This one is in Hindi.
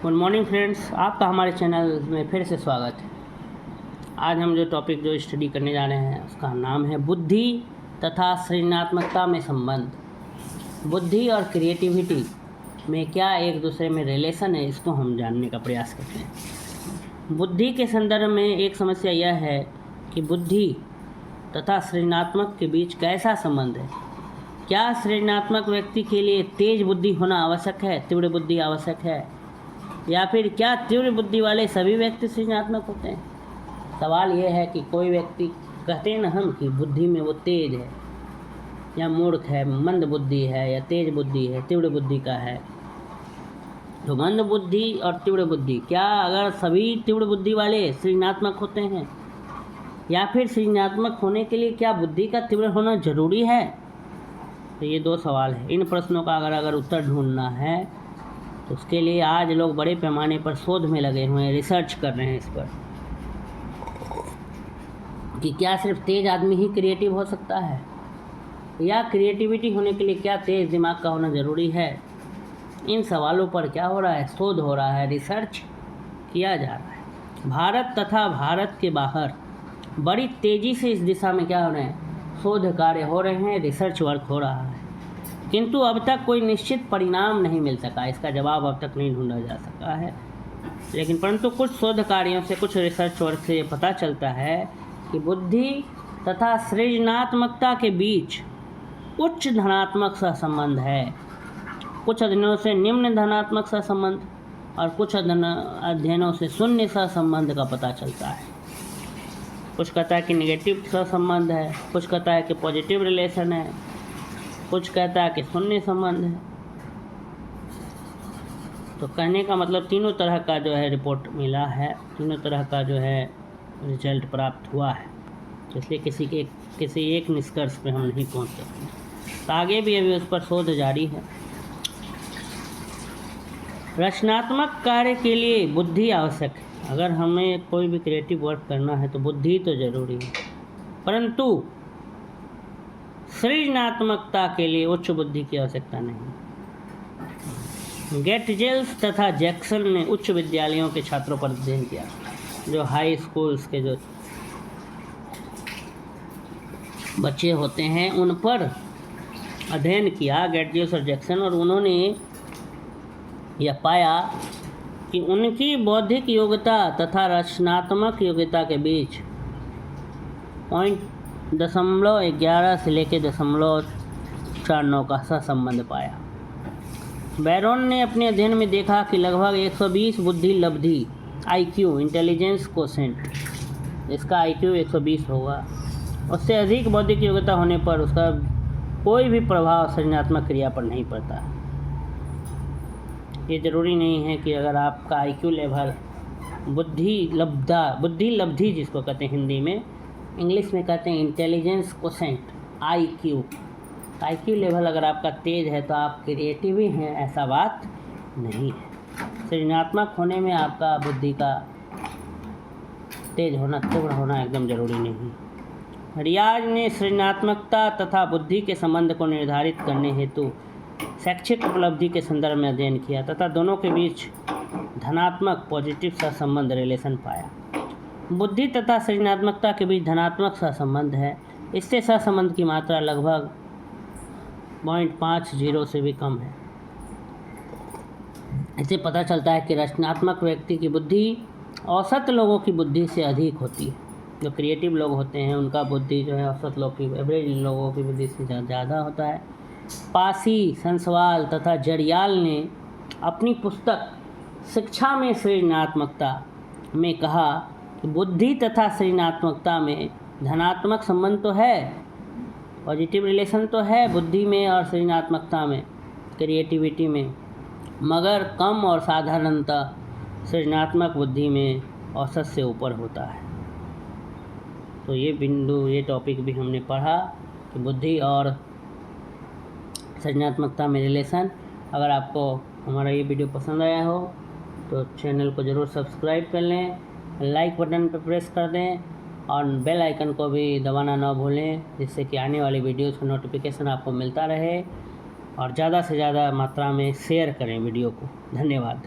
गुड मॉर्निंग फ्रेंड्स, आपका हमारे चैनल में फिर से स्वागत है। आज हम जो टॉपिक जो स्टडी करने जा रहे हैं उसका नाम है बुद्धि तथा सृजनात्मकता में संबंध। बुद्धि और क्रिएटिविटी में क्या एक दूसरे में रिलेशन है, इसको हम जानने का प्रयास करते हैं। बुद्धि के संदर्भ में एक समस्या यह है कि बुद्धि तथा सृजनात्मक के बीच कैसा संबंध है। क्या सृजनात्मक व्यक्ति के लिए तेज बुद्धि होना आवश्यक है, तीव्र बुद्धि आवश्यक है, या फिर क्या तीव्र बुद्धि वाले सभी व्यक्ति सृजनात्मक होते हैं। सवाल यह है कि कोई व्यक्ति कहते हैं ना हम कि बुद्धि में वो तेज है या मूर्ख है, मंद बुद्धि है या तेज बुद्धि है, तीव्र बुद्धि का है। तो मंद बुद्धि और तीव्र बुद्धि, क्या अगर सभी तीव्र बुद्धि वाले सृजनात्मक होते हैं, या फिर सृजनात्मक होने के लिए क्या बुद्धि का तीव्र होना जरूरी है। तो ये दो सवाल है। इन प्रश्नों का अगर उत्तर ढूंढना है तो उसके लिए आज लोग बड़े पैमाने पर शोध में लगे हुए हैं, रिसर्च कर रहे हैं इस पर कि क्या सिर्फ तेज आदमी ही क्रिएटिव हो सकता है, या क्रिएटिविटी होने के लिए क्या तेज दिमाग का होना ज़रूरी है। इन सवालों पर क्या हो रहा है, शोध हो रहा है, रिसर्च किया जा रहा है। भारत तथा भारत के बाहर बड़ी तेज़ी से इस दिशा में क्या हो रहे हैं, शोध कार्य हो रहे हैं, रिसर्च वर्क हो रहा है, किंतु अब तक कोई निश्चित परिणाम नहीं मिल सका। इसका जवाब अब तक नहीं ढूंढा जा सका है। लेकिन परंतु कुछ शोध कार्यों से, कुछ रिसर्च वर्क से पता चलता है कि बुद्धि तथा सृजनात्मकता के बीच उच्च धनात्मक सहसंबंध है। कुछ अध्ययनों से निम्न धनात्मक सहसंबंध और कुछ अध्ययनों से शून्य सहसंबंध का पता चलता है। कुछ कहता है कि निगेटिव सहसंबंध है, कुछ कहता है कि पॉजिटिव रिलेशन है, कुछ कहता है कि शून्य संबंध है। तो कहने का मतलब तीनों तरह का जो है रिपोर्ट मिला है, तीनों तरह का जो है रिजल्ट प्राप्त हुआ है। तो इसलिए किसी एक निष्कर्ष पे हम नहीं पहुंच सकते। तो आगे भी अभी उस पर शोध जारी है। रचनात्मक कार्य के लिए बुद्धि आवश्यक है। अगर हमें कोई भी क्रिएटिव वर्क करना है तो बुद्धि तो जरूरी है, परंतु सृजनात्मकता के लिए उच्च बुद्धि की आवश्यकता नहीं। गेटजेल्स तथा जैक्सन ने उच्च विद्यालयों के छात्रों पर अध्ययन किया, जो हाई स्कूल्स के जो बच्चे होते हैं उन पर अध्ययन किया, गेटजेल्स और जैक्सन, और उन्होंने यह पाया कि उनकी बौद्धिक योग्यता तथा रचनात्मक योग्यता के बीच 0.11 से लेकर 0.49 का सहसंबंध पाया। बैरोन ने अपने अध्ययन में देखा कि लगभग 120 बुद्धि लब्धि IQ, इंटेलिजेंस कोसेंट, इसका IQ 120 होगा, उससे अधिक बौद्धिक योग्यता होने पर उसका कोई भी प्रभाव सृजनात्मक क्रिया पर नहीं पड़ता। ये ज़रूरी नहीं है कि अगर आपका IQ लेवल बुद्धि लब्धि जिसको कहते हैं हिंदी में, इंग्लिश में कहते हैं इंटेलिजेंस कोसेंट, IQ लेवल अगर आपका तेज है तो आप क्रिएटिव ही हैं, ऐसा बात नहीं है। सृजनात्मक होने में आपका बुद्धि का तेज होना, तीव्र होना एकदम ज़रूरी नहीं। रियाज ने सृजनात्मकता तथा बुद्धि के संबंध को निर्धारित करने हेतु शैक्षिक उपलब्धि के संदर्भ में अध्ययन किया तथा दोनों के बीच धनात्मक पॉजिटिव सहसंबंध रिलेशन पाया। बुद्धि तथा सृजनात्मकता के बीच धनात्मक सहसंबंध है। इससे सहसंबंध की मात्रा लगभग 0.50 से भी कम है। इससे पता चलता है कि रचनात्मक व्यक्ति की बुद्धि औसत लोगों की बुद्धि से अधिक होती है। जो क्रिएटिव लोग होते हैं उनका बुद्धि जो है औसत लोग की, एवरेज लोगों की बुद्धि से ज़्यादा होता है। पासी, संसवाल तथा जड़ियाल ने अपनी पुस्तक शिक्षा में सृजनात्मकता में कहा कि बुद्धि तथा सृजनात्मकता में धनात्मक संबंध तो है, पॉजिटिव रिलेशन तो है बुद्धि में और सृजनात्मकता में, क्रिएटिविटी में, मगर कम और साधारणतः सृजनात्मक बुद्धि में औसत से ऊपर होता है। तो ये टॉपिक भी हमने पढ़ा कि बुद्धि और सृजनात्मकता में रिलेशन। अगर आपको हमारा ये वीडियो पसंद आया हो तो चैनल को ज़रूर सब्सक्राइब कर लें, लाइक बटन पर प्रेस कर दें और बेल आइकन को भी दबाना ना भूलें, जिससे कि आने वाली वीडियोज़ का नोटिफिकेशन आपको मिलता रहे। और ज़्यादा से ज़्यादा मात्रा में शेयर करें वीडियो को। धन्यवाद।